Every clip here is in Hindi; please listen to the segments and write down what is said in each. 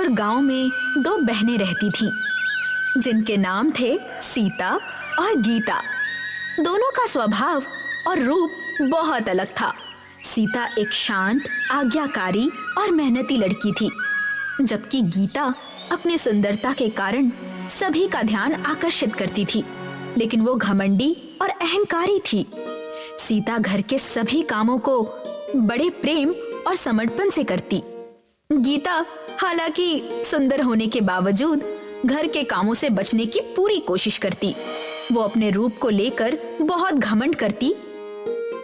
दूर गांव में दो बहनें रहती थीं, जिनके नाम थे सीता और गीता। दोनों का स्वभाव और रूप बहुत अलग था। सीता एक शांत, आज्ञाकारी और मेहनती लड़की थी, जबकि गीता अपनी सुंदरता के कारण सभी का ध्यान आकर्षित करती थी, लेकिन वो घमंडी और अहंकारी थी। सीता घर के सभी कामों को बड़े प्रेम और समर्पण से करती। गीता हालांकि सुंदर होने के बावजूद घर के कामों से बचने की पूरी कोशिश करती। वो अपने रूप को लेकर बहुत घमंड करती।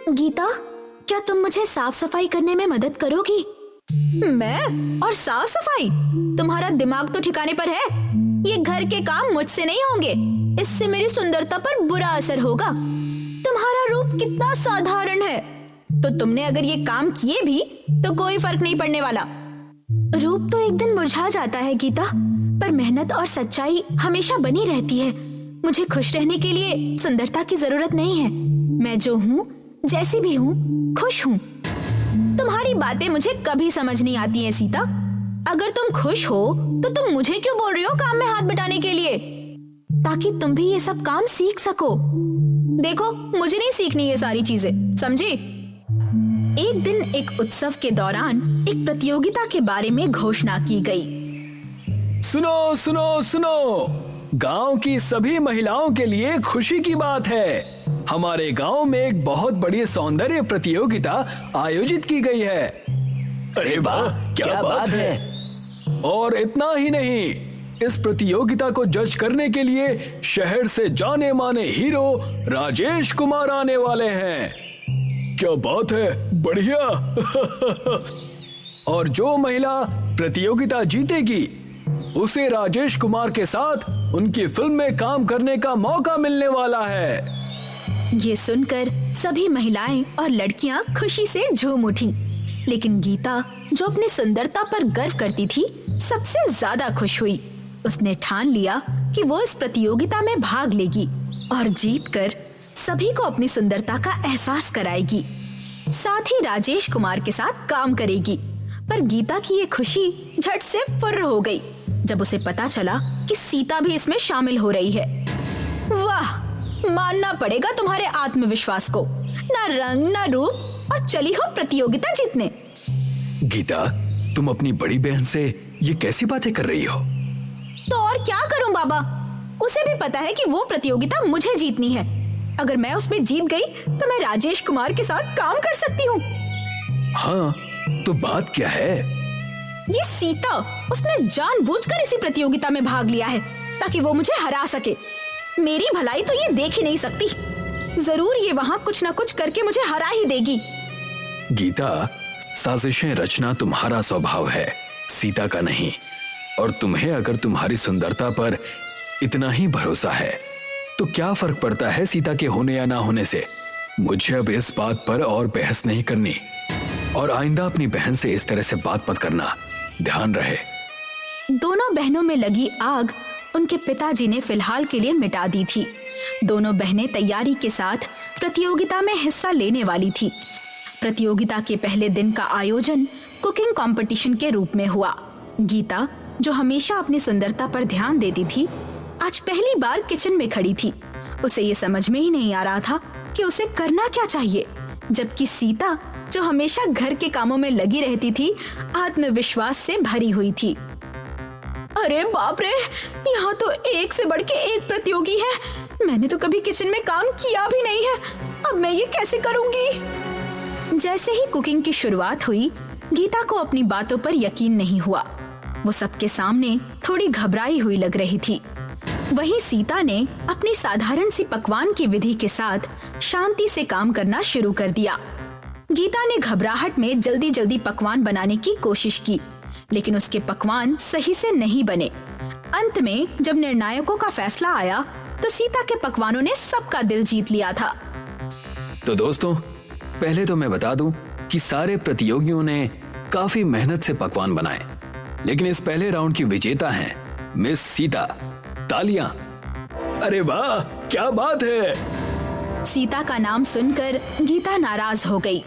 गीता, क्या तुम मुझे साफ सफाई करने में मदद करोगी? मैं? और साफ सफाई? तुम्हारा दिमाग तो ठिकाने पर है। ये घर के काम मुझसे नहीं होंगे, इससे मेरी सुंदरता पर बुरा असर होगा। तुम्हारा रूप कितना साधारण है, तो तुमने अगर ये काम किए भी तो कोई फर्क नहीं पड़ने वाला। रूप तो एक दिन मुरझा जाता है गीता, पर मेहनत और सच्चाई हमेशा बनी रहती है। मुझे खुश रहने के लिए सुंदरता की जरूरत नहीं है। मैं जो हूँ, जैसी भी हूँ, खुश हूँ। तुम्हारी बातें मुझे कभी समझ नहीं आती हैं सीता। अगर तुम खुश हो तो तुम मुझे क्यों बोल रही हो काम में हाथ बटाने के लिए? ताकि तुम भी ये सब काम सीख सको। देखो, मुझे नहीं सीखनी ये सारी चीजें, समझी? एक दिन एक उत्सव के दौरान एक प्रतियोगिता के बारे में घोषणा की गई। सुनो सुनो सुनो, गांव की सभी महिलाओं के लिए खुशी की बात है। हमारे गांव में एक बहुत बड़ी सौंदर्य प्रतियोगिता आयोजित की गई है। अरे वाह, क्या बात है। और इतना ही नहीं, इस प्रतियोगिता को जज करने के लिए शहर से जाने माने हीरो राजेश कुमार आने वाले हैं। क्या बात है, बढ़िया। और जो महिला प्रतियोगिता जीतेगी उसे राजेश कुमार के साथ उनकी फिल्म में काम करने का मौका मिलने वाला है। ये सुनकर सभी महिलाएं और लड़कियां खुशी से झूम उठी, लेकिन गीता, जो अपनी सुंदरता पर गर्व करती थी, सबसे ज्यादा खुश हुई। उसने ठान लिया कि वो इस प्रतियोगिता में भाग लेगी और जीतकर सभी को अपनी सुंदरता का एहसास कराएगी। साथ ही राजेश कुमार के साथ काम करेगी। पर गीता की ये खुशी झट से फुर्र हो गई जब उसे पता चला कि सीता भी इसमें शामिल हो रही है। वाह, मानना पड़ेगा तुम्हारे आत्मविश्वास को। ना रंग, ना रूप, और चली हो प्रतियोगिता जीतने। गीता, तुम अपनी बड़ी बहन से ये कैसी बातें कर रही हो? तो और क्या करूं बाबा, उसे भी पता है कि वो प्रतियोगिता मुझे जीतनी है। अगर मैं उसमें जीत गई तो मैं राजेश कुमार के साथ काम कर सकती हूँ। हाँ, तो बात क्या है? ये सीता, उसने जानबूझकर इसी प्रतियोगिता में भाग लिया है ताकि वो मुझे हरा सके। मेरी भलाई तो ये देख ही नहीं सकती। जरूर ये वहाँ कुछ न कुछ करके मुझे हरा ही देगी। गीता, साजिशें रचना तुम्हारा स्वभाव है, सीता का नहीं। और तुम्हें अगर तुम्हारी सुंदरता पर इतना ही भरोसा है तो क्या फर्क पड़ता है सीता के होने या ना होने से? मुझे अब इस बात पर और बहस नहीं करनी, और आइंदा अपनी बहन से इस तरह से बात मत करना, ध्यान रहे। दोनों बहनों में लगी आग उनके पिताजी ने फिलहाल के लिए मिटा दी थी। दोनों बहनें तैयारी के साथ प्रतियोगिता में हिस्सा लेने वाली थी। प्रतियोगिता के पहले दिन का आयोजन कुकिंग कंपटीशन के रूप में हुआ। गीता, जो हमेशा अपनी सुंदरता पर ध्यान देती थी, आज पहली बार किचन में खड़ी थी। उसे ये समझ में ही नहीं आ रहा था कि उसे करना क्या चाहिए, जबकि सीता, जो हमेशा घर के कामों में लगी रहती थी, आत्मविश्वास से भरी हुई थी। अरे बाप रे, यहाँ तो एक से बढ़ के एक प्रतियोगी है। मैंने तो कभी किचन में काम किया भी नहीं है, अब मैं ये कैसे करूंगी? जैसे ही कुकिंग की शुरुआत हुई, गीता को अपनी बातों पर यकीन नहीं हुआ। वो सबके सामने थोड़ी घबराई हुई लग रही थी। वहीं सीता ने अपनी साधारण सी पकवान की विधि के साथ शांति से काम करना शुरू कर दिया। गीता ने घबराहट में जल्दी जल्दी पकवान बनाने की कोशिश की, लेकिन उसके पकवान सही से नहीं बने। अंत में जब निर्णायकों का फैसला आया तो सीता के पकवानों ने सबका दिल जीत लिया था। तो दोस्तों, पहले तो मैं बता दूं कि सारे प्रतियोगियों ने काफी मेहनत से पकवान बनाए, लेकिन इस पहले राउंड की विजेता हैं मिस सीता। तालियां। अरे वाह, क्या बात है। सीता का नाम सुनकर गीता नाराज हो गई।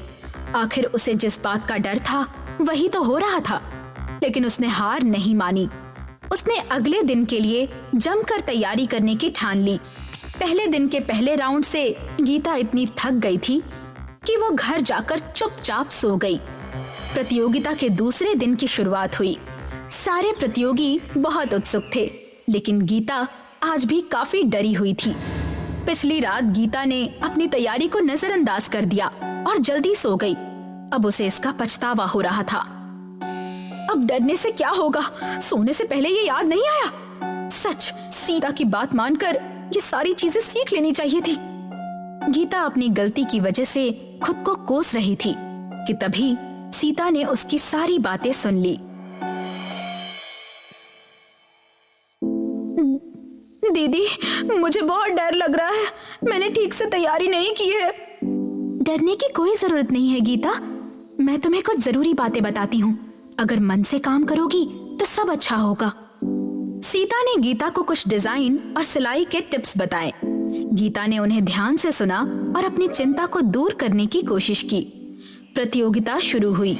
आखिर उसे जिस बात का डर था वही तो हो रहा था, लेकिन उसने हार नहीं मानी। उसने अगले दिन के लिए जमकर तैयारी करने की ठान ली। पहले दिन के पहले राउंड से गीता इतनी थक गई थी कि वो घर जाकर चुपचाप सो गई। प्रतियोगिता के दूसरे दिन की शुरुआत हुई। सारे प्रतियोगी बहुत उत्सुक थे, लेकिन गीता आज भी काफी डरी हुई थी। पिछली रात गीता ने अपनी तैयारी को नजरअंदाज कर दिया और जल्दी सो गई। अब उसे इसका पछतावा हो रहा था। अब डरने से क्या होगा, सोने से पहले ये याद नहीं आया। सच, सीता की बात मानकर ये सारी चीजें सीख लेनी चाहिए थी। गीता अपनी गलती की वजह से खुद को कोस रही थी कि तभी सीता ने उसकी सारी बातें सुन ली। दीदी, मुझे बहुत डर लग रहा है। मैंने ठीक से तैयारी नहीं की है। डरने की कोई जरूरत नहीं है गीता। मैं तुम्हें कुछ जरूरी बातें बताती हूँ। अगर मन से काम करोगी तो सब अच्छा होगा। सीता ने गीता को कुछ डिजाइन और सिलाई के टिप्स बताए। गीता ने उन्हें ध्यान से सुना और अपनी चिंता को दूर करने की कोशिश की। प्रतियोगिता शुरू हुई।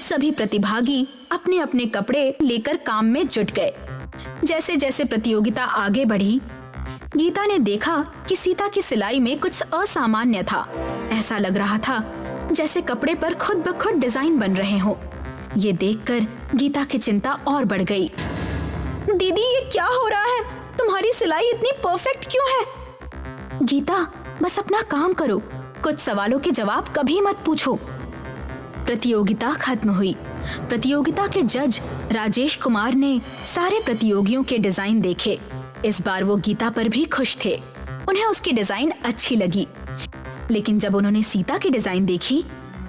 सभी प्रतिभागी अपने अपने कपड़े लेकर काम में जुट गए। जैसे जैसे प्रतियोगिता आगे बढ़ी, गीता ने देखा कि सीता की सिलाई में कुछ असामान्य था। ऐसा लग रहा था जैसे कपड़े पर खुद ब खुद डिजाइन बन रहे हो। ये देखकर गीता की चिंता और बढ़ गई। दीदी, ये क्या हो रहा है? तुम्हारी सिलाई इतनी परफेक्ट क्यों है? गीता, बस अपना काम करो। कुछ सवालों के जवाब कभी मत पूछो। प्रतियोगिता खत्म हुई। प्रतियोगिता के जज राजेश कुमार ने सारे प्रतियोगियों के डिजाइन देखे। इस बार वो गीता पर भी खुश थे। उन्हें उसकी डिजाइन अच्छी लगी, लेकिन जब उन्होंने सीता की डिजाइन देखी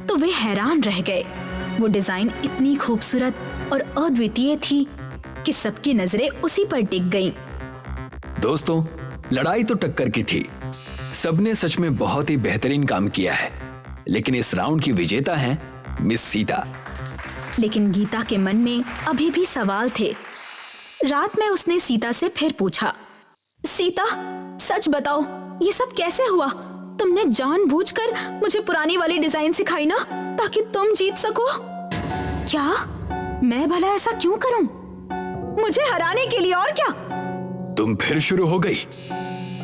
तो वे हैरान रह गए। वो डिजाइन इतनी खूबसूरत और अद्वितीय थी कि सबकी नजरें उसी पर टिक गईं। दोस्तों, लड़ाई तो टक्कर की थी। सबने सच में बहुत ही बेहतरीन काम किया है, लेकिन इस राउंड की विजेता हैं मिस सीता। लेकिन गीता के मन में अभी भी सवाल थे। रात में उसने सीता से फिर पूछा, सीता, सच बताओ, ये सब कैसे हुआ? तुमने जानबूझकर मुझे पुरानी वाली डिजाइन सिखाई ना, ताकि तुम जीत सको? क्या? मैं भला ऐसा क्यों करूं? मुझे हराने के लिए, और क्या? तुम फिर शुरू हो गई।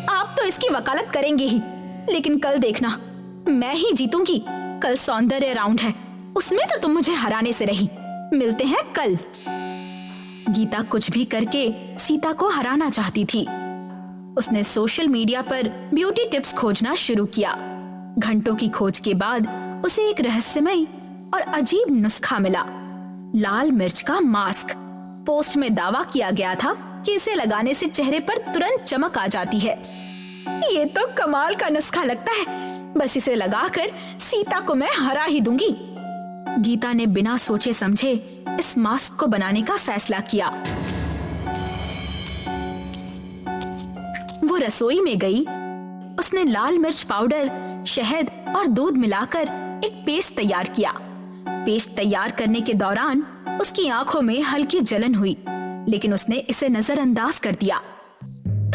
आप तो इसकी वकालत करेंगे ही, लेकिन कल देखना, मैं ही जीतूंगी। कल सौंदर्य राउंड है, उसमें तो तुम मुझे हराने से रही। मिलते हैं कल। गीता कुछ भी करके सीता को हराना चाहती थी। उसने सोशल मीडिया पर ब्यूटी टिप्स खोजना शुरू किया। घंटों की खोज के बाद उसे एक रहस्यमय और अजीब नुस्खा मिला। लाल मिर्च का मास्क। पोस्ट में दावा किया गया था कि इसे लगाने से चेहरे पर तुरंत चमक आ जाती है। ये तो कमाल का नुस्खा लगता है। बस इसे लगाकर सीता को मैं हरा ही दूंगी। गीता ने बिना सोचे समझे इस मास्क को बनाने का फैसला किया। वो रसोई में गई। उसने लाल मिर्च पाउडर, शहद और दूध मिलाकर एक पेस्ट तैयार किया। पेस्ट तैयार करने के दौरान उसकी आंखों में हल्की जलन हुई, लेकिन उसने इसे नजरअंदाज कर दिया।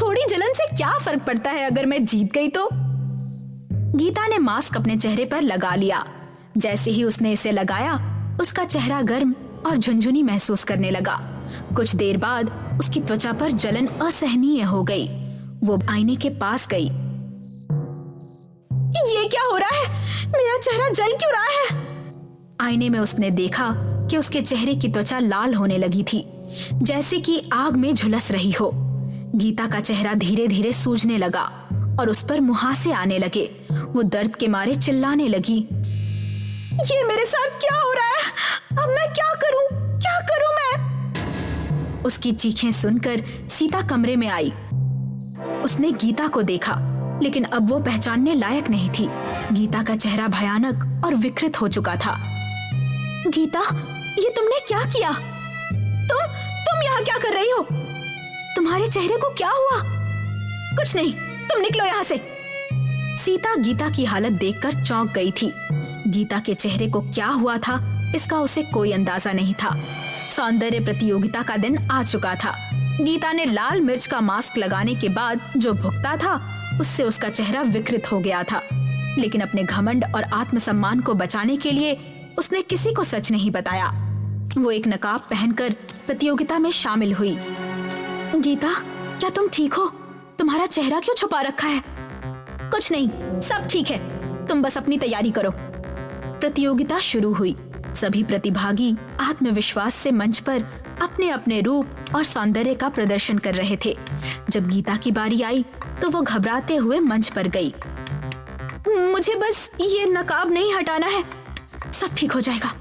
थोड़ी जलन से क्या फर्क पड़ता है अगर मैं जीत गई तो? गीता ने मास्क अपने चेहरे पर लगा लिया। जैसे ही उसने इसे लगाया, उसका चेहरा गर्म और झुनझुनी महसूस करने लगा। कुछ देर बाद उसकी त्वचा पर जलन असहनीय हो गई। वो आईने के पास गई। ये क्या हो रहा है? मेरा चेहरा जल क्यों रहा है? आईने में उसने देखा कि उसके चेहरे की त्वचा लाल होने लगी थी, जैसे कि आग में झुलस रही हो। गीता का चेहरा धीरे धीरे सूजने लगा और उस पर मुहासे आने लगे। वो दर्द के मारे चिल्लाने लगी। ये मेरे साथ क्या हो रहा है? अब मैं क्या करूं? क्या करूं मैं? उसकी चीखें सुनकर सीता कमरे में आई। उसने गीता को देखा, लेकिन अब वो पहचानने लायक नहीं थी। गीता का चेहरा भयानक और विकृत हो चुका था। गीता, ये तुमने क्या किया? तुम यहाँ क्या कर रही हो? तुम्हारे चेहरे को क्या हुआ? कुछ नहीं, तुम निकलो यहाँ से। सीता गीता की हालत देखकर चौंक गई थी। गीता के चेहरे को क्या हुआ था, इसका उसे कोई अंदाजा नहीं था। सौंदर्य प्रतियोगिता का दिन आ चुका था। गीता ने लाल मिर्च का मास्क लगाने के बाद जो भुगता था, उससे उसका चेहरा विकृत हो गया था। लेकिन अपने घमंड और आत्मसम्मान को बचाने के लिए उसने किसी को सच नहीं बताया। वो एक नकाब पहनकर प्रतियोगिता में शामिल हुई। गीता, क्या तुम ठीक हो? तुम्हारा चेहरा क्यों छुपा रखा है? कुछ नहीं, सब ठीक है, तुम बस अपनी तैयारी करो। प्रतियोगिता शुरू हुई। सभी प्रतिभागी आत्मविश्वास से मंच पर अपने अपने रूप और सौंदर्य का प्रदर्शन कर रहे थे। जब गीता की बारी आई तो वो घबराते हुए मंच पर गई। मुझे बस ये नकाब नहीं हटाना है, सब ठीक हो जाएगा।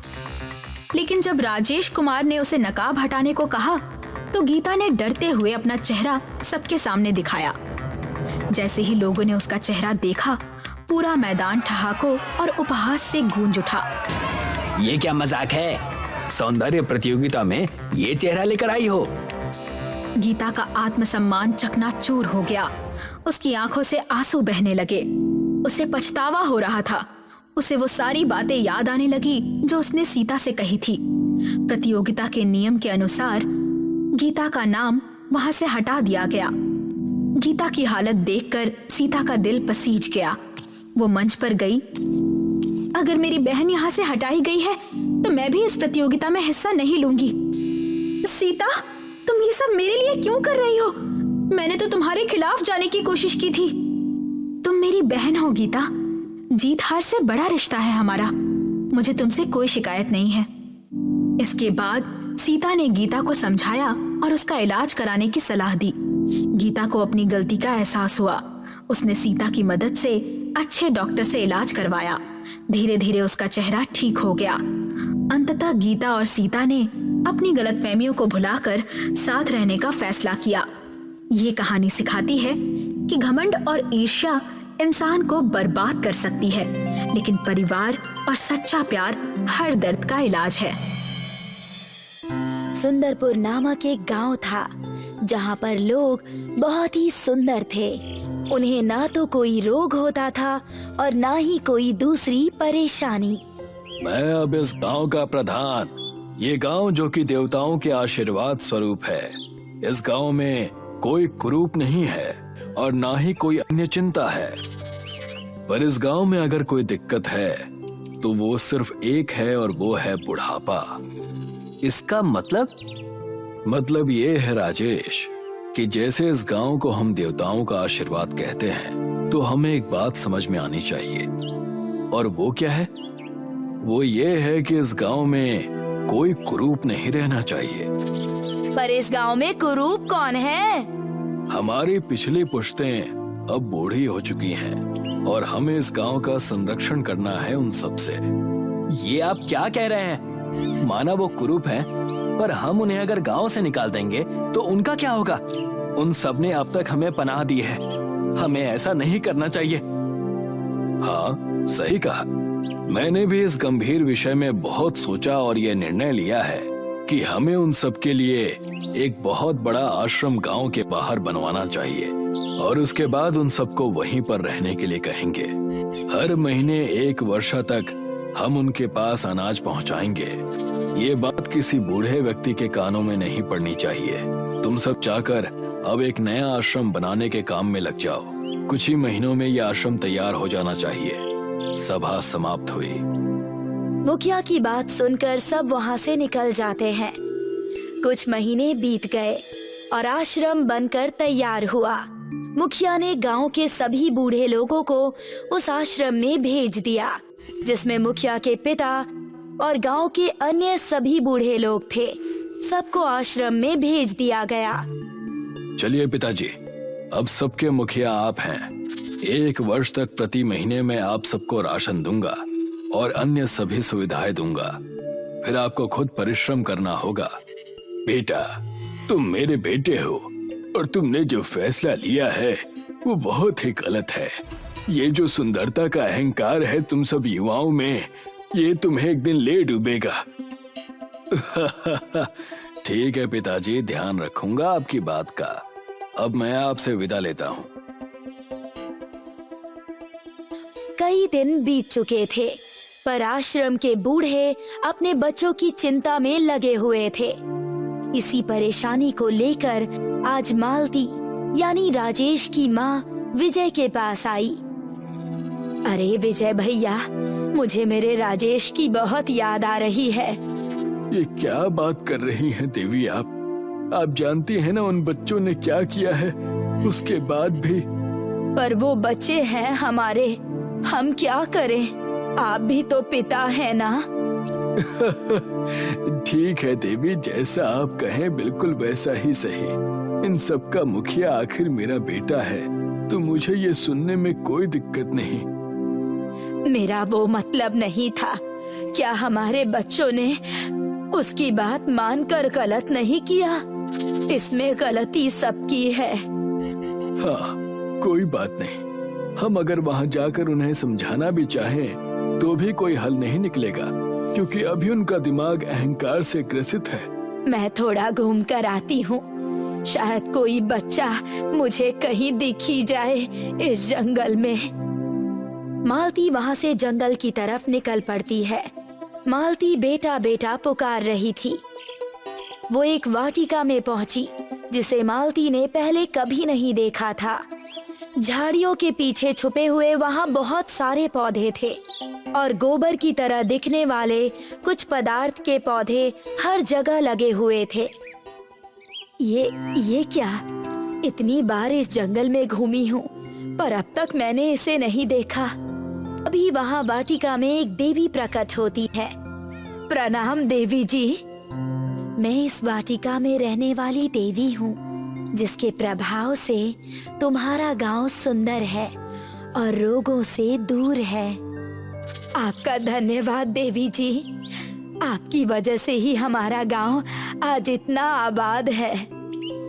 लेकिन जब राजेश कुमार ने उसे नकाब हटाने को कहा तो गीता ने डरते हुए अपना चेहरा सबके सामने दिखाया। जैसे ही लोगों ने उसका चेहरा देखा, पूरा मैदान ठहाकों और उपहास से गूंज उठा। ये क्या मजाक है? सौंदर्य प्रतियोगिता में ये चेहरा लेकर आई हो? गीता का आत्मसम्मान चकनाचूर हो गया। उसकी आंखों से आंसू बहने लगे। उसे पछतावा हो रहा था। उसे वो सारी बातें याद आने लगी जो उसने सीता से कही थी। प्रतियोगिता के नियम के अनुसार गीता का नाम वहां से हटा दिया गया। गीता की हालत देखकर सीता का दिल पसीज गया। वो मंच पर गई। अगर मेरी बहन यहाँ से हटाई गई है तो मैं भी इस प्रतियोगिता में हिस्सा नहीं लूंगी। सीता, तुम ये सब मेरे लिए क्यों कर रही हो? मैंने तो तुम्हारे खिलाफ जाने की कोशिश की थी। तुम मेरी बहन हो गीता। जीत हार से बड़ा रिश्ता है हमारा। मुझे तुमसे कोई शिकायत नहीं है। इसके बाद सीता ने गीता को समझाया और उसका इलाज कराने की सलाह दी। गीता को अपनी गलती का एहसास हुआ। उसने सीता की मदद से अच्छे डॉक्टर से इलाज करवाया। धीरे धीरे उसका चेहरा ठीक हो गया। अंततः गीता और सीता ने अपनी गलतफहमियों को भुलाकर साथ रहने का फैसला किया। ये कहानी सिखाती है कि घमंड और ईर्ष्या इंसान को बर्बाद कर सकती है, लेकिन परिवार और सच्चा प्यार हर दर्द का इलाज है। सुंदरपुर नामक एक गांव था जहां पर लोग बहुत ही सुंदर थे। उन्हें ना तो कोई रोग होता था और ना ही कोई दूसरी परेशानी। मैं अब इस गांव का प्रधान। ये गांव जो कि देवताओं के आशीर्वाद स्वरूप है। इस गांव में कोई कुरूप नहीं है और ना ही कोई अन्य चिंता है। पर इस गांव में अगर कोई दिक्कत है तो वो सिर्फ एक है और वो है बुढ़ापा। इसका मतलब ये है राजेश कि जैसे इस गांव को हम देवताओं का आशीर्वाद कहते हैं, तो हमें एक बात समझ में आनी चाहिए। और वो क्या है? वो ये है कि इस गांव में कोई कुरूप नहीं रहना चाहिए। पर इस गांव में कुरूप कौन है? हमारी पिछली पुश्तें अब बूढ़ी हो चुकी हैं और हमें इस गांव का संरक्षण करना है उन सब से। ये आप क्या कह रहे हैं? माना वो कुरूप हैं, पर हम उन्हें अगर गांव से निकाल देंगे तो उनका क्या होगा? उन सब ने अब तक हमें पनाह दी है। हमें ऐसा नहीं करना चाहिए। हाँ, सही कहा। मैंने भी इस गंभीर विषय में बहुत सोचा और ये निर्णय लिया है कि हमें उन सब के लिए एक बहुत बड़ा आश्रम गांव के बाहर बनवाना चाहिए और उसके बाद उन सबको वहीं पर रहने के लिए कहेंगे। हर महीने 1 वर्ष तक हम उनके पास अनाज पहुंचाएंगे। ये बात किसी बूढ़े व्यक्ति के कानों में नहीं पड़नी चाहिए। तुम सब जाकर अब एक नया आश्रम बनाने के काम में लग जाओ। कुछ ही महीनों में यह आश्रम तैयार हो जाना चाहिए। सभा समाप्त हुई। मुखिया की बात सुनकर सब वहां से निकल जाते हैं। कुछ महीने बीत गए और आश्रम बनकर तैयार हुआ। मुखिया ने गांव के सभी बूढ़े लोगों को उस आश्रम में भेज दिया, जिसमें मुखिया के पिता और गांव के अन्य सभी बूढ़े लोग थे। सबको आश्रम में भेज दिया गया। चलिए पिताजी, अब सबके मुखिया आप हैं। 1 वर्ष तक प्रति महीने में आप सबको राशन दूंगा और अन्य सभी सुविधाएं दूंगा। फिर आपको खुद परिश्रम करना होगा। बेटा, तुम मेरे बेटे हो और तुमने जो फैसला लिया है वो बहुत ही गलत है। ये जो सुंदरता का अहंकार है तुम सब युवाओं में, ये तुम्हें एक दिन ले डूबेगा। ठीक है पिताजी, ध्यान रखूंगा आपकी बात का। अब मैं आपसे विदा लेता हूँ। कई दिन बीत चुके थे, पर आश्रम के बूढ़े अपने बच्चों की चिंता में लगे हुए थे। इसी परेशानी को लेकर आज मालती यानी राजेश की माँ विजय के पास आई। अरे विजय भैया, मुझे मेरे राजेश की बहुत याद आ रही है। ये क्या बात कर रही हैं देवी आप जानती हैं ना उन बच्चों ने क्या किया है, उसके बाद भी। पर वो बच्चे हैं हमारे, हम क्या करें? आप भी तो पिता हैं ना। ठीक है देवी, जैसा आप कहें बिल्कुल वैसा ही सही। इन सब का मुखिया आखिर मेरा बेटा है, तो मुझे ये सुनने में कोई दिक्कत नहीं। मेरा वो मतलब नहीं था। क्या हमारे बच्चों ने उसकी बात मानकर गलत नहीं किया? इसमें गलती सबकी है। हाँ, कोई बात नहीं। हम अगर वहाँ जाकर उन्हें समझाना भी चाहें तो भी कोई हल नहीं निकलेगा, क्योंकि अभी उनका दिमाग अहंकार से ग्रसित है। मैं थोड़ा घूम कर आती हूँ, शायद कोई बच्चा मुझे कहीं दिख ही जाए इस जंगल में। मालती वहाँ से जंगल की तरफ निकल पड़ती है। मालती बेटा बेटा पुकार रही थी। वो एक वाटिका में पहुंची जिसे मालती ने पहले कभी नहीं देखा था। झाड़ियों के पीछे छुपे हुए वहाँ बहुत सारे पौधे थे और गोबर की तरह दिखने वाले कुछ पदार्थ के पौधे हर जगह लगे हुए थे। ये क्या? इतनी बार इस जंगल में घूमी हूँ पर अब तक मैंने इसे नहीं देखा। अभी वहाँ वाटिका में एक देवी प्रकट होती है। प्रणाम देवी जी। मैं इस वाटिका में रहने वाली देवी हूँ जिसके प्रभाव से तुम्हारा गांव सुंदर है और रोगों से दूर है। आपका धन्यवाद देवी जी। आपकी वजह से ही हमारा गांव आज इतना आबाद है।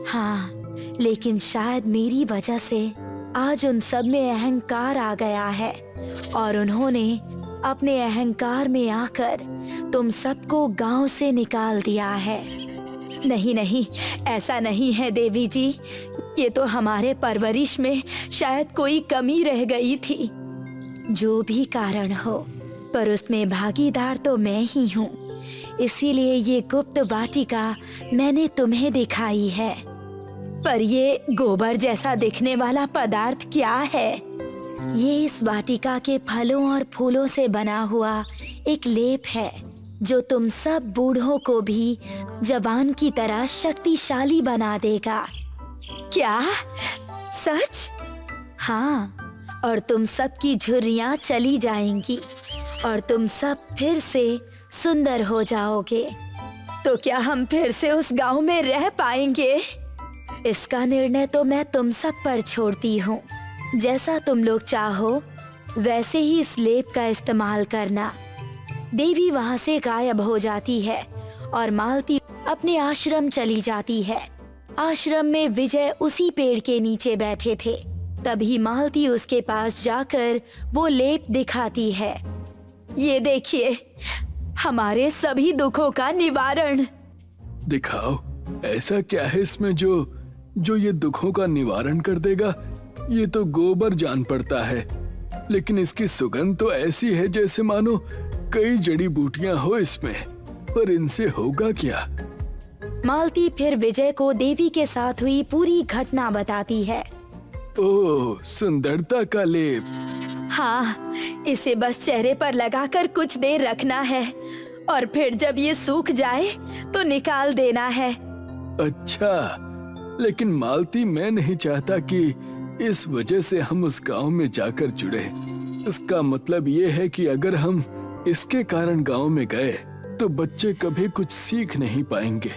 हाँ, लेकिन शायद मेरी वजह से आज उन सब में अहंकार आ गया है और उन्होंने अपने अहंकार में आकर तुम सबको गांव से निकाल दिया है। नहीं नहीं, ऐसा नहीं है देवी जी। ये तो हमारे परवरिश में शायद कोई कमी रह गई थी। जो भी कारण हो, पर उसमें भागीदार तो मैं ही हूँ। इसीलिए ये गुप्त वाटिका मैंने तुम्हें दिखाई है। पर ये गोबर जैसा दिखने वाला पदार्थ क्या है? ये इस वाटिका के फलों और फूलों से बना हुआ एक लेप है जो तुम सब बूढ़ों को भी जवान की तरह शक्तिशाली बना देगा। क्या? सच? हाँ, और तुम सब की झुर्रियां चली जाएंगी और तुम सब फिर से सुंदर हो जाओगे। तो क्या हम फिर से उस गांव में रह पाएंगे? इसका निर्णय तो मैं तुम सब पर छोड़ती हूँ। जैसा तुम लोग चाहो वैसे ही इस लेप का इस्तेमाल करना। देवी वहाँ से गायब हो जाती है और मालती अपने आश्रम चली जाती है। आश्रम में विजय उसी पेड़ के नीचे बैठे थे। तभी मालती उसके पास जाकर वो लेप दिखाती है। ये देखिए, हमारे सभी दुखों का निवारण। दिखाओ, ऐसा क्या है इसमें जो ये दुखों का निवारण कर देगा? ये तो गोबर जान पड़ता है, लेकिन इसकी सुगंध तो ऐसी है जैसे मानो कई जड़ी बूटियां हो इसमें। पर इनसे होगा क्या? मालती फिर विजय को देवी के साथ हुई पूरी घटना बताती है। ओह, सुंदरता का लेप। हाँ, इसे बस चेहरे पर लगाकर कुछ देर रखना है और फिर जब ये सूख जाए तो निकाल देना है। अच्छा, लेकिन मालती, मैं नहीं चाहता कि इस वजह से हम उस गांव में जाकर जुड़े। इसका मतलब ये है कि अगर हम इसके कारण गांव में गए तो बच्चे कभी कुछ सीख नहीं पाएंगे।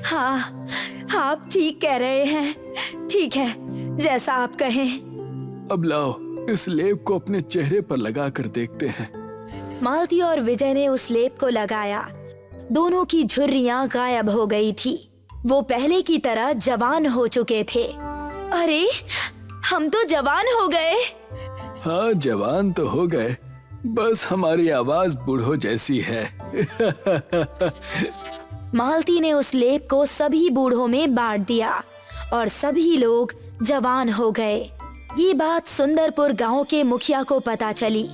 हाँ, आप ठीक कह रहे हैं। ठीक है, जैसा आप कहें। अब लाओ, इस लेप को अपने चेहरे पर लगा कर देखते हैं। मालती और विजय ने उस लेप को लगाया। दोनों की झुर्रियां गायब हो गई थी। वो पहले की तरह जवान हो चुके थे। अरे, हम तो जवान हो गए। हाँ, जवान तो हो गए, बस हमारी आवाज बूढ़ों जैसी है। मालती ने उस लेप को सभी बूढ़ों में बांट दिया और सभी लोग जवान हो गए। ये बात सुंदरपुर गांव के मुखिया को पता चली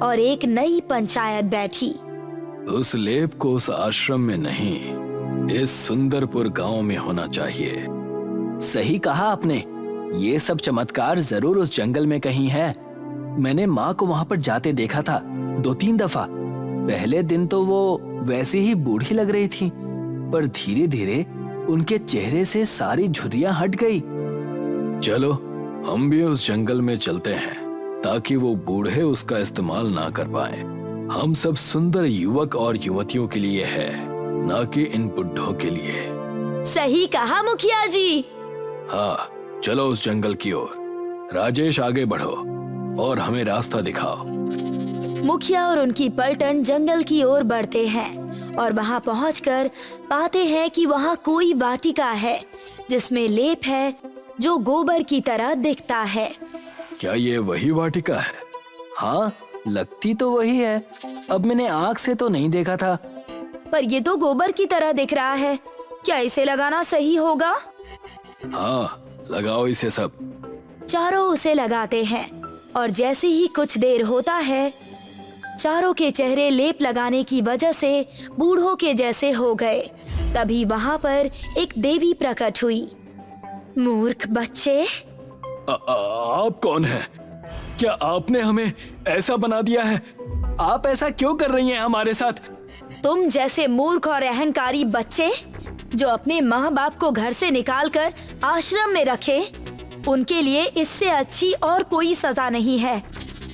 और एक नई पंचायत बैठी। उस लेप को उस आश्रम में नहीं, इस सुंदरपुर गांव में होना चाहिए। सही कहा आपने। ये सब चमत्कार जरूर उस जंगल में कहीं है। मैंने माँ को वहाँ पर जाते देखा था 2-3 दफा। पहले दिन तो वो वैसे ही बूढ़ी लग रही थी, पर धीरे धीरे उनके चेहरे से सारी झुर्रियां हट गई। चलो हम भी उस जंगल में चलते हैं ताकि वो बूढ़े उसका इस्तेमाल ना कर पाए। हम सब सुंदर युवक और युवतियों के लिए है, ना कि इन बुढ़ों के लिए। सही कहा मुखिया जी। हाँ, चलो उस जंगल की ओर। राजेश आगे बढ़ो और हमें रास्ता दिखाओ। मुखिया और उनकी पलटन जंगल की ओर बढ़ते हैं और वहां पहुंचकर पाते हैं कि वहां कोई वाटिका है जिसमें लेप है जो गोबर की तरह दिखता है। क्या ये वही वाटिका है? हाँ, लगती तो वही है। अब मैंने आँख से तो नहीं देखा था। पर ये तो गोबर की तरह दिख रहा है, क्या इसे लगाना सही होगा? हाँ, लगाओ इसे सब। चारों उसे लगाते हैं और जैसे ही कुछ देर होता है, चारों के चेहरे लेप लगाने की वजह से बूढ़ों के जैसे हो गए। तभी वहां पर एक देवी प्रकट हुई। मूर्ख बच्चे, आप कौन हैं? क्या आपने हमें ऐसा बना दिया है? आप ऐसा क्यों कर रही हैं हमारे साथ? तुम जैसे मूर्ख और अहंकारी बच्चे जो अपने माँ बाप को घर से निकालकर आश्रम में रखे, उनके लिए इससे अच्छी और कोई सजा नहीं है।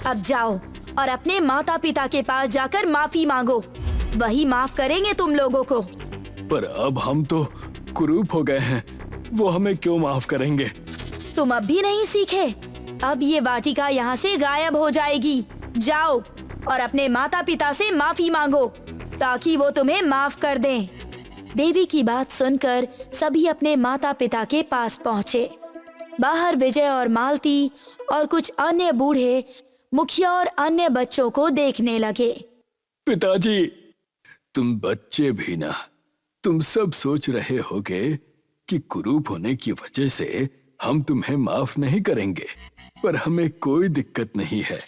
अब जाओ और अपने माता पिता के पास जाकर माफी मांगो, वही माफ करेंगे तुम लोगों को। पर अब हम तो कुरूप हो गए हैं, वो हमें क्यों माफ करेंगे? तुम अब भी नहीं सीखे? अब ये वाटिका यहाँ से गायब हो जाएगी। जाओ और अपने माता पिता से माफी मांगो ताकि वो तुम्हें माफ कर दें। देवी की बात सुनकर सभी अपने माता पिता के पास पहुँचे। बाहर विजय और मालती और कुछ अन्य बूढ़े मुखिया और अन्य बच्चों को देखने लगे। पिताजी, तुम बच्चे भी ना, तुम सब सोच रहे होगे कि कुरूप होने की वजह से हम तुम्हें माफ नहीं करेंगे, पर हमें कोई दिक्कत नहीं है।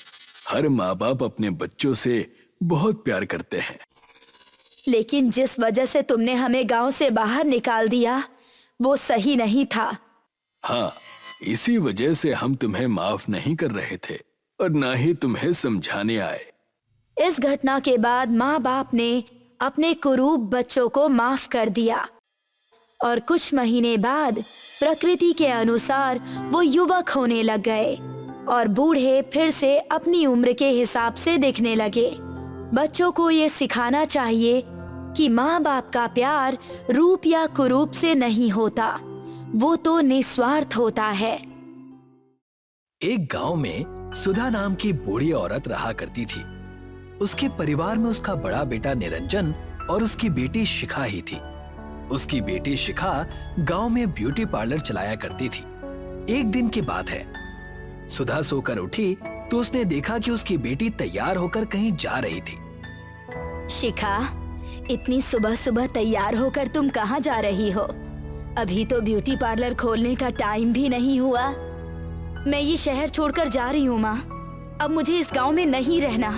हर माँ बाप अपने बच्चों से बहुत प्यार करते हैं। लेकिन जिस वजह से तुमने हमें गांव से बाहर निकाल दिया, वो सही नहीं था। हाँ, इसी वजह से हम तुम्हें माफ नहीं कर रहे थे और ना ही तुम्हें समझाने आए। इस घटना के बाद माँ बाप ने अपने कुरूप बच्चों को माफ कर दिया और कुछ महीने बाद प्रकृति के अनुसार वो युवक होने लग गए और बूढ़े फिर से अपनी उम्र के हिसाब से दिखने लगे। बच्चों को ये सिखाना चाहिए कि माँ बाप का प्यार रूप या कुरूप से नहीं होता, वो तो निस्वार्थ होता है। एक गांव में सुधा नाम की बूढ़ी औरत रहा करती थी। उसके परिवार में उसका बड़ा बेटा निरंजन और उसकी बेटी शिखा ही थी। उसकी बेटी शिखा गांव में ब्यूटी पार्लर चलाया करती थी। एक दिन की बात है, सुधा सोकर उठी तो उसने देखा कि उसकी बेटी तैयार होकर कहीं जा रही थी। शिखा, इतनी सुबह सुबह तैयार होकर तुम कहाँ जा रही हो? अभी तो ब्यूटी पार्लर खोलने का टाइम भी नहीं हुआ। मैं ये शहर छोड़कर जा रही हूँ माँ, अब मुझे इस गांव में नहीं रहना।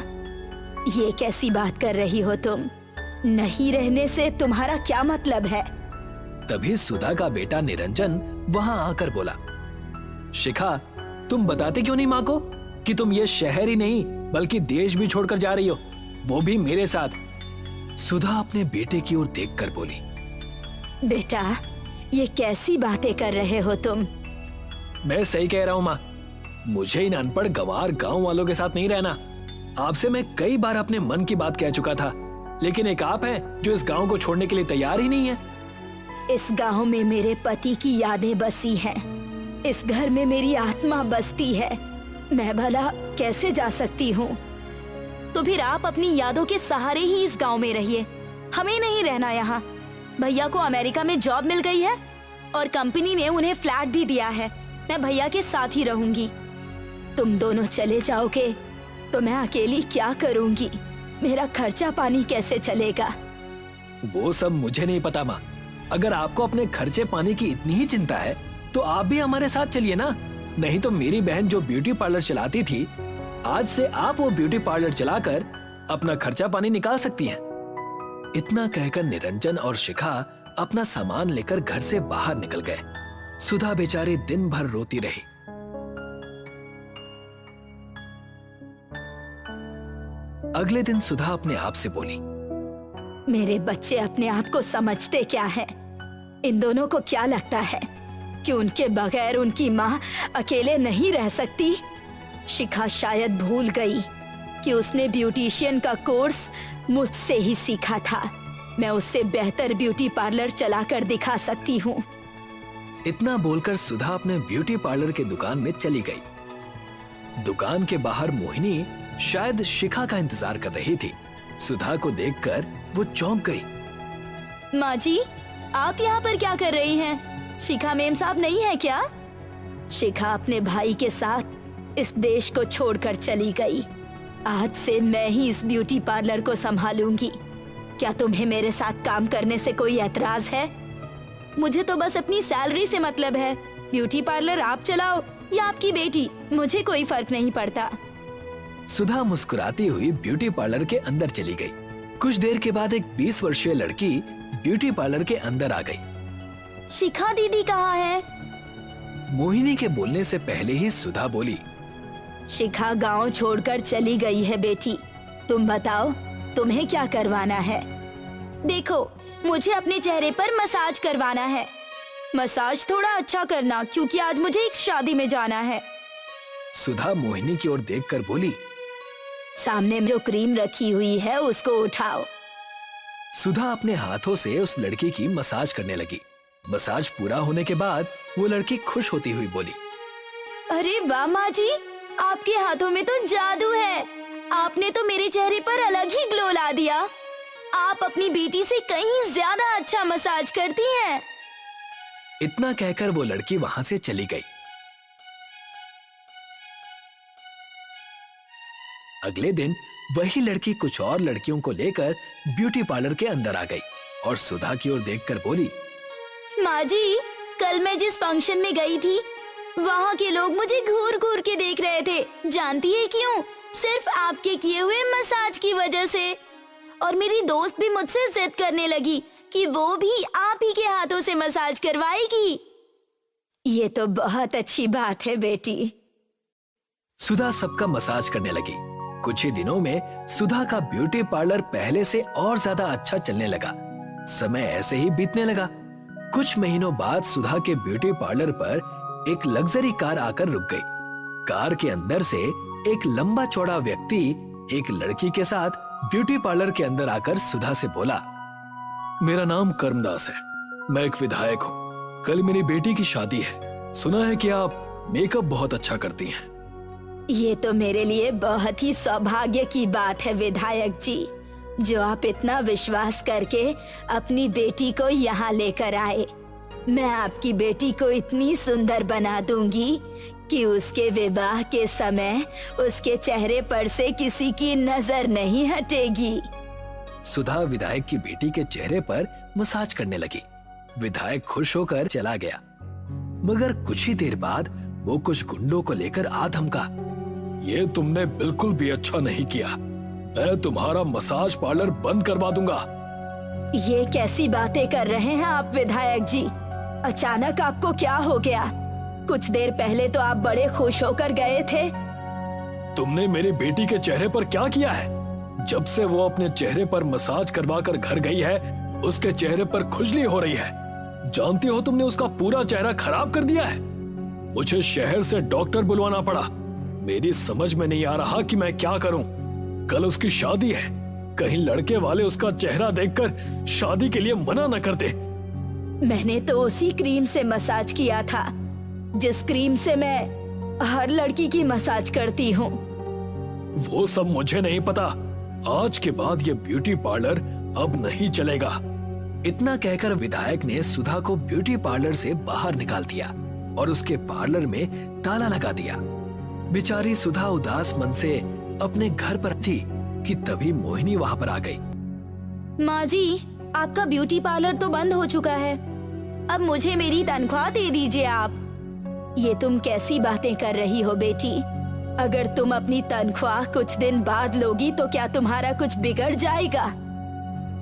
ये कैसी बात कर रही हो तुम? नहीं रहने से तुम्हारा क्या मतलब है? तभी सुधा का बेटा निरंजन वहां आकर बोला, शिखा, तुम बताते क्यों नहीं माँ को कि तुम ये शहर ही नहीं बल्कि देश भी छोड़कर जा रही हो, वो भी मेरे साथ। सुधा अपने बेटे की ओर देखकर बोली, बेटा, ये कैसी बातें कर रहे हो तुम? मैं सही कह रहा हूँ माँ, मुझे इन अनपढ़ गंवार गांव वालों के साथ नहीं रहना। आपसे मैं कई बार अपने मन की बात कह चुका था, लेकिन एक आप हैं जो इस गांव को छोड़ने के लिए तैयार ही नहीं है। इस गांव में मेरे पति की यादें बसी हैं, इस घर में मेरी आत्मा बसती है, मैं भला कैसे जा सकती हूँ? तो फिर आप अपनी यादों के सहारे ही इस गांव में रहिए, हमें नहीं रहना यहाँ। भैया को अमेरिका में जॉब मिल गई है और कंपनी ने उन्हें फ्लैट भी दिया है, मैं भैया के साथ ही रहूंगी। तुम दोनों चले जाओगे तो मैं अकेली क्या करूंगी? मेरा खर्चा पानी कैसे चलेगा? वो सब मुझे नहीं पता माँ, अगर आपको अपने खर्चे पानी की इतनी ही चिंता है तो आप भी हमारे साथ चलिए ना। नहीं तो मेरी बहन जो ब्यूटी पार्लर चलाती थी, आज से आप वो ब्यूटी पार्लर चलाकर अपना खर्चा पानी निकाल सकती हैं। इतना कहकर निरंजन और शिखा अपना सामान लेकर घर से बाहर निकल गए। सुधा बेचारी दिन भर रोती रही। अगले दिन सुधा अपने आप से बोली, मेरे बच्चे अपने आप को समझते क्या है? इन दोनों को क्या लगता है कि उनके बगैर उनकी माँ अकेले नहीं रह सकती? शिखा शायद भूल गई कि उसने ब्यूटिशियन का कोर्स मुझसे ही सीखा था। मैं उससे बेहतर ब्यूटी पार्लर चलाकर दिखा सकती हूँ। इतना बोलकर सुधा अपने ब्यूटी पार्लर के दुकान में चली गई। दुकान के बाहर मोहिनी शायद शिखा का इंतजार कर रही थी। सुधा को देखकर वो चौंक गई। माँ जी, आप यहाँ पर क्या कर रही हैं? शिखा मेम साहब नहीं है क्या? शिखा अपने भाई के साथ इस देश को छोड़कर चली गई। आज से मैं ही इस ब्यूटी पार्लर को संभालूंगी। क्या तुम्हें मेरे साथ काम करने से कोई एतराज है? मुझे तो बस अपनी सैलरी से मतलब है। ब्यूटी पार्लर आप चलाओ या आपकी बेटी, मुझे कोई फर्क नहीं पड़ता। सुधा मुस्कुराती हुई ब्यूटी पार्लर के अंदर चली गई। कुछ देर के बाद एक 20 वर्षीय लड़की ब्यूटी पार्लर के अंदर आ गई। शिखा दीदी कहाँ है? मोहिनी के बोलने से पहले ही सुधा बोली। शिखा गांव छोड़कर चली गई है बेटी। तुम बताओ, तुम्हें क्या करवाना है? देखो, मुझे अपने चेहरे पर मसाज करवाना है। मसाज थोड़ा अच्छा करना, क्योंकि आज मुझे एक शादी में जाना है। सुधा मोहिनी की ओर देखकर बोली। सामने जो क्रीम रखी हुई है उसको उठाओ। सुधा अपने हाथों से उस लड़की की मसाज करने लगी। मसाज पूरा होने के बाद वो लड़की खुश होती हुई बोली। अरे वाह माँ जी, आपके हाथों में तो जादू है। आपने तो मेरे चेहरे पर अलग ही ग्लो ला दिया। आप अपनी बेटी से कहीं ज्यादा अच्छा मसाज करती हैं। इतना कहकर वो लड़की वहां से चली गई। अगले दिन वही लड़की कुछ और लड़कियों को लेकर ब्यूटी पार्लर के अंदर आ गई और सुधा की ओर देखकर बोली। माँ जी, कल मैं जिस फंक्शन में गई थी, वहाँ के लोग मुझे घूर घूर के देख रहे थे। जानती है क्यों? सिर्फ आपके किए हुए मसाज की वजह से। और मेरी दोस्त भी मुझसे जिद करने लगी कि वो भी आप ही के हाथों से मसाज करवाएगी। ये तो बहुत अच्छी बात है बेटी। सुधा सबका मसाज करने लगी। कुछ ही दिनों में सुधा का ब्यूटी पार्लर पहले से और ज्यादा अच्छा चलने लगा। समय ऐसे ही बीतने लगा। कुछ महीनों बाद सुधा के ब्यूटी पार्लर पर एक लग्जरी कार आकर रुक गई। कार के अंदर से एक लंबा चौड़ा व्यक्ति एक लड़की के साथ ब्यूटी पार्लर के अंदर आकर सुधा से बोला। मेरा नाम कर्मदास है, मैं एक विधायक हूँ। कल मेरी बेटी की शादी है। सुना है कि आप मेकअप बहुत अच्छा करती हैं। ये तो मेरे लिए बहुत ही सौभाग्य की बात है विधायक जी, जो आप इतना विश्वास करके अपनी बेटी को यहाँ लेकर आए। मैं आपकी बेटी को इतनी सुंदर बना दूंगी कि उसके विवाह के समय उसके चेहरे पर से किसी की नजर नहीं हटेगी। सुधा विधायक की बेटी के चेहरे पर मसाज करने लगी। विधायक खुश होकर चला गया, मगर कुछ ही देर बाद वो कुछ गुंडों को लेकर आ धमका। ये तुमने बिल्कुल भी अच्छा नहीं किया। मैं तुम्हारा मसाज पार्लर बंद करवा दूंगा। ये कैसी बातें कर रहे हैं आप विधायक जी? अचानक आपको क्या हो गया? कुछ देर पहले तो आप बड़े खुश होकर गए थे। तुमने मेरी बेटी के चेहरे पर क्या किया है? जब से वो अपने चेहरे पर मसाज करवाकर घर गई है, उसके चेहरे पर खुजली हो रही है। जानती हो, तुमने उसका पूरा चेहरा खराब कर दिया है। मुझे शहर से डॉक्टर बुलवाना पड़ा। मेरी समझ में नहीं आ रहा कि मैं क्या करूं। कल उसकी शादी है, कहीं लड़के वाले उसका चेहरा देखकर शादी के लिए मना न कर दे। मैंने तो उसी क्रीम से मसाज किया था जिस क्रीम से मैं हर लड़की की मसाज करती हूँ। वो सब मुझे नहीं पता। आज के बाद ये ब्यूटी पार्लर अब नहीं चलेगा। इतना कहकर विधायक ने सुधा को ब्यूटी पार्लर से बाहर निकाल दिया और उसके पार्लर में ताला लगा दिया। बेचारी सुधा उदास मन से अपने घर पर थी कि तभी मोहिनी वहां पर आ गई। माँ जी, आपका ब्यूटी पार्लर तो बंद हो चुका है। अब मुझे मेरी तनख्वाह दे दीजिए आप। ये तुम कैसी बातें कर रही हो बेटी? अगर तुम अपनी तनख्वाह कुछ दिन बाद लोगी तो क्या तुम्हारा कुछ बिगड़ जाएगा?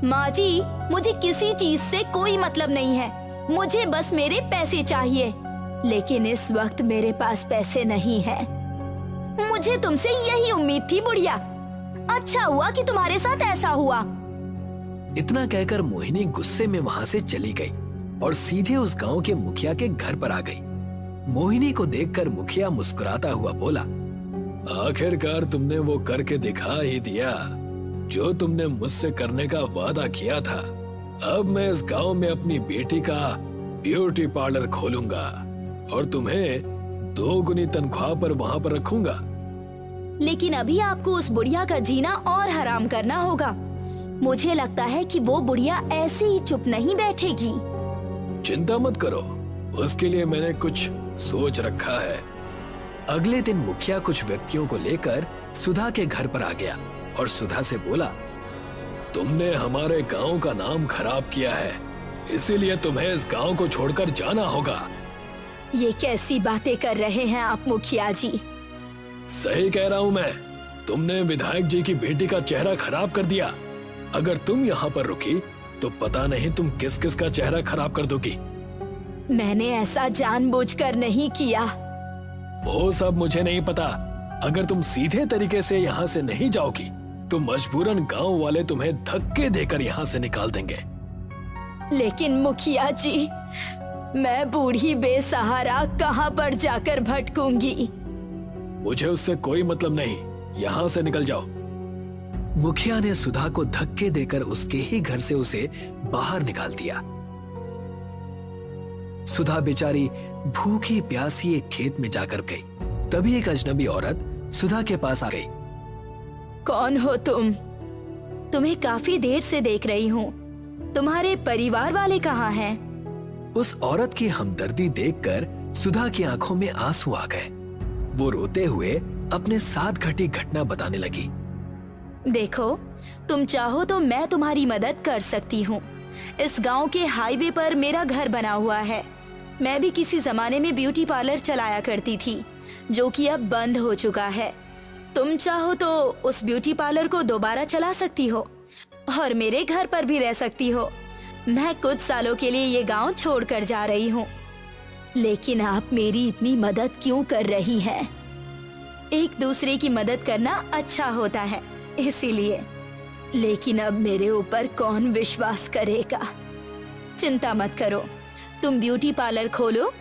माँ जी, मुझे किसी चीज से कोई मतलब नहीं है। मुझे बस मेरे पैसे चाहिए, लेकिन इस वक्त मेरे पास पैसे नहीं है। मुझे तुमसे यही उम्मीद थी बुढ़िया। अच्छा हुआ कि तुम्हारे साथ ऐसा हुआ। इतना कहकर मोहिनी गुस्से में वहां से चली गई और सीधे उस गांव के मुखिया के घर पर आ गई। मोहिनी को देखकर मुखिया मुस्कुराता हुआ बोला, आखिरकार तुमने वो करके दिखा ही दिया जो तुमने मुझसे करने का वादा किया था। अब मैं इस गांव में अपनी बेटी का ब्यूटी पार्लर खोलूंगा और तुम्हें 2 गुनी तनख्वाह पर वहां पर रखूंगा। लेकिन अभी आपको उस बुढ़िया का जीना और हराम करना होगा। मुझे लगता है कि वो बुढ़िया ऐसे ही चुप नहीं बैठेगी। चिंता मत करो, उसके लिए मैंने कुछ सोच रखा है। अगले दिन मुखिया कुछ व्यक्तियों को लेकर सुधा के घर पर आ गया और सुधा से बोला, तुमने हमारे गांव का नाम खराब किया है, इसीलिए तुम्हें इस गांव को छोड़कर जाना होगा। ये कैसी बातें कर रहे हैं आप मुखिया जी? सही कह रहा हूं मैं। तुमने विधायक जी की बेटी का चेहरा खराब कर दिया। अगर तुम यहाँ पर रुकी तो पता नहीं तुम किस किस का चेहरा खराब कर दोगी। मैंने ऐसा जानबूझकर नहीं किया। वो सब मुझे नहीं पता। अगर तुम सीधे तरीके से यहाँ से नहीं जाओगी तो मजबूरन गांव वाले तुम्हें धक्के देकर यहाँ से निकाल देंगे। लेकिन मुखिया जी, मैं बूढ़ी बेसहारा कहाँ पर जाकर भटकूंगी? मुझे उससे कोई मतलब नहीं, यहाँ से निकल जाओ। मुखिया ने सुधा को धक्के देकर उसके ही घर से उसे बाहर निकाल दिया। सुधा बेचारी भूखी प्यासी एक खेत में जाकर गई। तभी एक अजनबी औरत सुधा के पास आ गई। कौन हो तुम? तुम्हें काफी देर से देख रही हूँ। तुम्हारे परिवार वाले कहाँ हैं? उस औरत की हमदर्दी देखकर सुधा की आंखों में आंसू आ गए। वो रोते हुए अपने साथ घटी घटना बताने लगी। देखो, तुम चाहो तो मैं तुम्हारी मदद कर सकती हूँ। इस गांव के हाईवे पर मेरा घर बना हुआ है। मैं भी किसी जमाने में ब्यूटी पार्लर चलाया करती थी, जो कि अब बंद हो चुका है। तुम चाहो तो उस ब्यूटी पार्लर को दोबारा चला सकती हो और मेरे घर पर भी रह सकती हो। मैं कुछ सालों के लिए ये गांव छोड़कर जा रही हूँ। लेकिन आप मेरी इतनी मदद क्यों कर रही हैं? एक दूसरे की मदद करना अच्छा होता है, इसीलिए। लेकिन अब मेरे ऊपर कौन विश्वास करेगा? चिंता मत करो, तुम ब्यूटी पार्लर खोलो।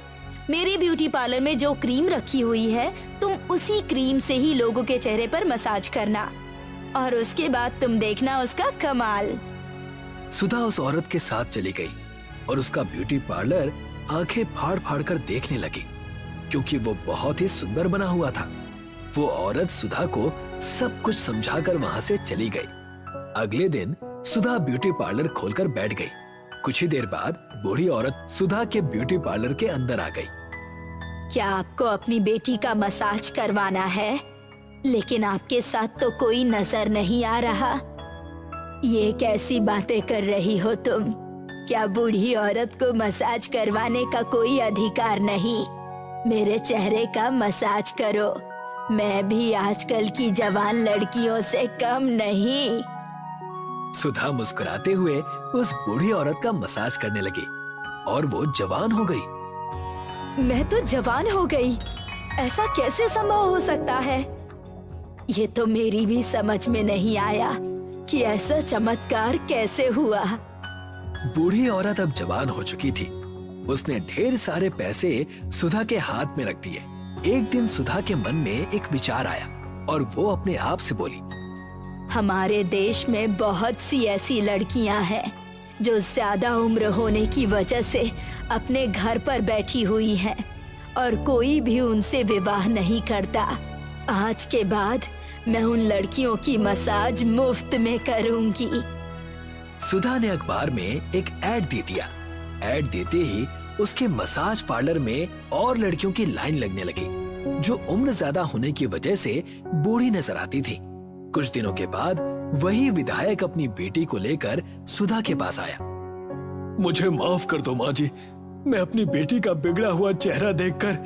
मेरे ब्यूटी पार्लर में जो क्रीम रखी हुई है, तुम उसी क्रीम से ही लोगों के चेहरे पर मसाज करना और उसके बाद तुम देखना उसका कमाल। सुधा उस औरत के साथ चली गई और उसका ब्यूटी पार्लर आंखें फाड़ फाड़ कर देखने लगी, क्योंकि वो बहुत ही सुंदर बना हुआ था। वो औरत सुधा को सब कुछ समझाकर वहां से चली गई। अगले दिन सुधा ब्यूटी पार्लर खोलकर बैठ गई। कुछ ही देर बाद बूढ़ी औरत सुधा के ब्यूटी पार्लर के अंदर आ गई। क्या आपको अपनी बेटी का मसाज करवाना है? लेकिन आपके साथ तो कोई नजर नहीं आ रहा। ये कैसी बातें कर रही हो तुम? क्या बूढ़ी औरत को मसाज करवाने का कोई अधिकार नहीं? मेरे चेहरे का मसाज करो। मैं भी आजकल की जवान लड़कियों से कम नहीं। सुधा मुस्कुराते हुए उस बूढ़ी औरत का मसाज करने लगी और वो जवान हो गई। मैं तो जवान हो गई? ऐसा कैसे संभव हो सकता है? ये तो मेरी भी समझ में नहीं आया कि ऐसा चमत्कार कैसे हुआ। बूढ़ी औरत अब जवान हो चुकी थी। उसने ढेर सारे पैसे सुधा के हाथ में रख दिए। एक दिन सुधा के मन में एक विचार आया और वो अपने आप से बोली, हमारे देश में बहुत सी ऐसी लड़कियां हैं जो ज्यादा उम्र होने की वजह से अपने घर पर बैठी हुई हैं और कोई भी उनसे विवाह नहीं करता। आज के बाद मैं उन लड़कियों की मसाज मुफ्त में करूंगी। सुधा ने अखबार में एक ऐड दे दिया। ऐड देते ही उसके मसाज पार्लर में और लड़कियों की लाइन लगने लगी, जो उम्र ज्यादा होने की वजह से बूढ़ी नजर आती थी। कुछ दिनों के बाद वही विधायक अपनी बेटी को लेकर सुधा के पास आया। मुझे माफ कर दो माँ जी, मैं अपनी बेटी का बिगड़ा हुआ चेहरा देखकर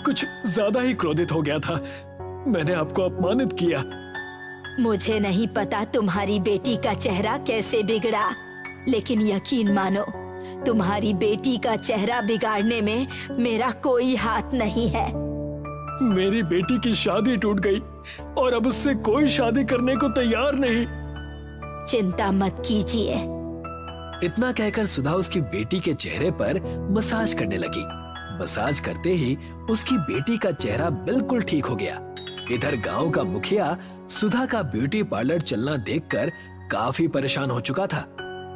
कुछ ज्यादा ही क्रोधित हो गया था। मैंने आपको अपमानित किया। मुझे नहीं पता तुम्हारी बेटी का चेहरा कैसे बिगड़ा, लेकिन यकीन मानो, तुम्हारी बेटी का चेहरा बिगाड़ने में मेरा कोई हाथ नहीं है। मेरी बेटी की शादी टूट गई और अब उससे कोई शादी करने को तैयार नहीं। चिंता मत कीजिए, इतना कहकर सुधा उसकी बेटी के चेहरे पर मसाज करने लगी। मसाज करते ही उसकी बेटी का चेहरा बिल्कुल ठीक हो गया। इधर गांव का मुखिया सुधा का ब्यूटी पार्लर चलना देखकर काफी परेशान हो चुका था।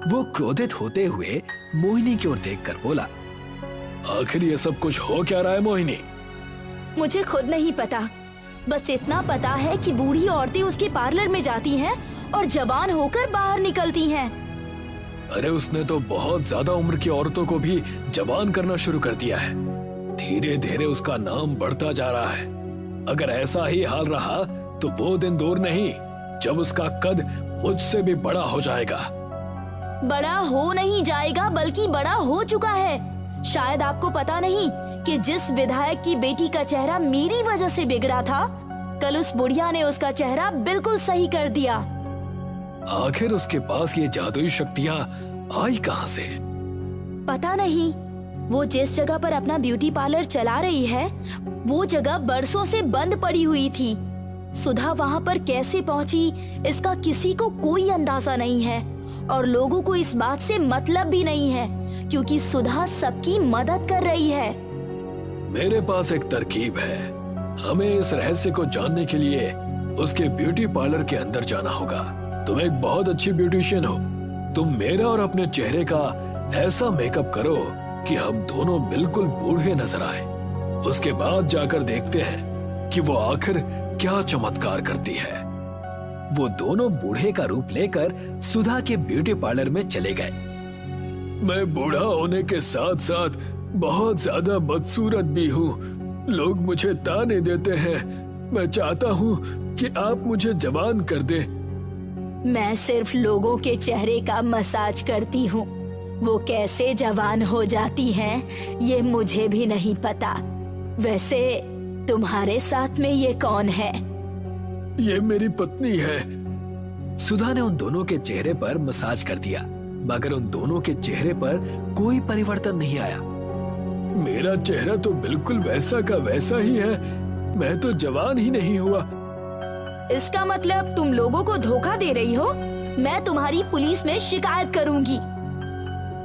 वो क्रोधित होते हुए मोहिनी की ओर देखकर बोला, आखिर ये सब कुछ हो क्या रहा है मोहिनी? मुझे खुद नहीं पता, बस इतना पता है कि बूढ़ी औरतें उसके पार्लर में जाती हैं और जवान होकर बाहर निकलती हैं। अरे उसने तो बहुत ज्यादा उम्र की औरतों को भी जवान करना शुरू कर दिया है। धीरे धीरे उसका नाम बढ़ता जा रहा है। अगर ऐसा ही हाल रहा तो वो दिन दूर नहीं जब उसका कद मुझसे भी बड़ा हो जाएगा। बड़ा हो नहीं जाएगा बल्कि बड़ा हो चुका है। शायद आपको पता नहीं कि जिस विधायक की बेटी का चेहरा मेरी वजह से बिगड़ा था, कल उस बुढ़िया ने उसका चेहरा बिल्कुल सही कर दिया। आखिर उसके पास ये जादुई शक्तियाँ आई कहाँ से? पता नहीं, वो जिस जगह पर अपना ब्यूटी पार्लर चला रही है वो जगह बरसों से बंद पड़ी हुई थी। सुधा वहाँ पर कैसे पहुँची इसका किसी को कोई अंदाजा नहीं है और लोगों को इस बात से मतलब भी नहीं है क्योंकि सुधा सबकी मदद कर रही है। मेरे पास एक तरकीब है। हमें इस रहस्य को जानने के लिए उसके ब्यूटी पार्लर के अंदर जाना होगा। तुम एक बहुत अच्छी ब्यूटिशियन हो। तुम मेरा और अपने चेहरे का ऐसा मेकअप करो कि हम दोनों बिल्कुल बूढ़े नजर आए। उसके बाद जाकर देखते हैं कि वो आखिर क्या चमत्कार करती है। वो दोनों बूढ़े का रूप लेकर सुधा के ब्यूटी पार्लर में चले गए। मैं बूढ़ा होने के साथ साथ बहुत ज्यादा बदसूरत भी हूँ। लोग मुझे ताने देते हैं। मैं चाहता हूँ कि आप मुझे जवान कर दे। मैं सिर्फ लोगों के चेहरे का मसाज करती हूँ। वो कैसे जवान हो जाती हैं ये मुझे भी नहीं पता। वैसे तुम्हारे साथ में ये कौन है? ये मेरी पत्नी है। सुधा ने उन दोनों के चेहरे पर मसाज कर दिया मगर उन दोनों के चेहरे पर कोई परिवर्तन नहीं आया। मेरा चेहरा तो बिल्कुल वैसा का वैसा ही है। मैं तो जवान ही नहीं हुआ। इसका मतलब तुम लोगों को धोखा दे रही हो। मैं तुम्हारी पुलिस में शिकायत करूंगी।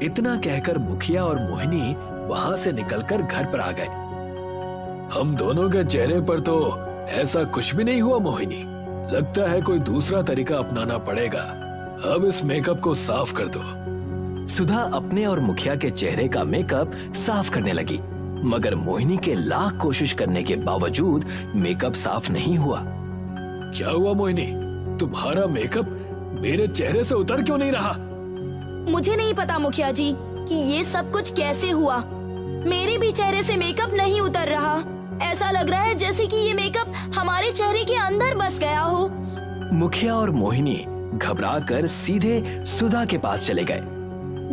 इतना कहकर मुखिया और मोहिनी वहाँ से निकलकर घर पर आ गए। हम दोनों के चेहरे पर तो ऐसा कुछ भी नहीं हुआ मोहिनी। लगता है कोई दूसरा तरीका अपनाना पड़ेगा। अब इस मेकअप को साफ कर दो। सुधा अपने और मुखिया के चेहरे का मेकअप साफ करने लगी मगर मोहिनी के लाख कोशिश करने के बावजूद मेकअप साफ नहीं हुआ। क्या हुआ मोहिनी? तुम्हारा मेकअप मेरे चेहरे से उतर क्यों नहीं रहा? मुझे नहीं पता मुखिया जी कि ये सब कुछ कैसे हुआ। मेरे भी चेहरे से मेकअप नहीं उतर रहा। ऐसा लग रहा है जैसे कि ये मेकअप हमारे चेहरे के अंदर बस गया हो। मुखिया और मोहिनी घबराकर सीधे सुधा के पास चले गए।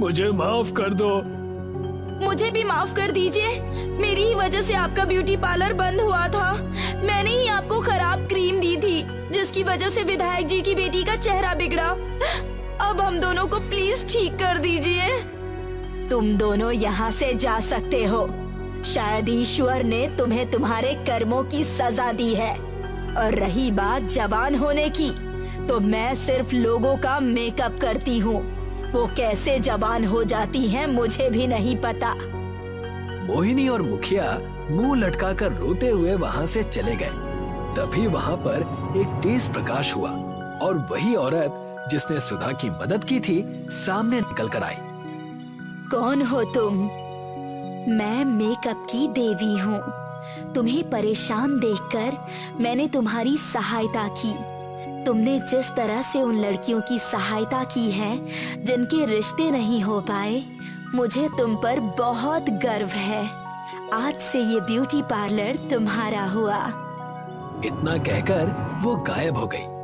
मुझे माफ कर दो। मुझे भी माफ कर दीजिए। मेरी ही वजह से आपका ब्यूटी पार्लर बंद हुआ था। मैंने ही आपको खराब क्रीम दी थी जिसकी वजह से विधायक जी की बेटी का चेहरा बिगड़ा। अब हम दोनों को प्लीज ठीक कर दीजिए। तुम दोनों यहाँ से जा सकते हो। शायद ईश्वर ने तुम्हें तुम्हारे कर्मों की सजा दी है। और रही बात जवान होने की, तो मैं सिर्फ लोगों का मेकअप करती हूँ। वो कैसे जवान हो जाती हैं मुझे भी नहीं पता। मोहिनी और मुखिया मुंह लटकाकर रोते हुए वहाँ से चले गए। तभी वहाँ पर एक तेज प्रकाश हुआ और वही औरत जिसने सुधा की मदद की थी सामने निकल कर आई। कौन हो तुम? मैं मेकअप की देवी हूँ। तुम्हें परेशान देखकर मैंने तुम्हारी सहायता की। तुमने जिस तरह से उन लड़कियों की सहायता की है जिनके रिश्ते नहीं हो पाए, मुझे तुम पर बहुत गर्व है। आज से ये ब्यूटी पार्लर तुम्हारा हुआ। इतना कहकर वो गायब हो गई।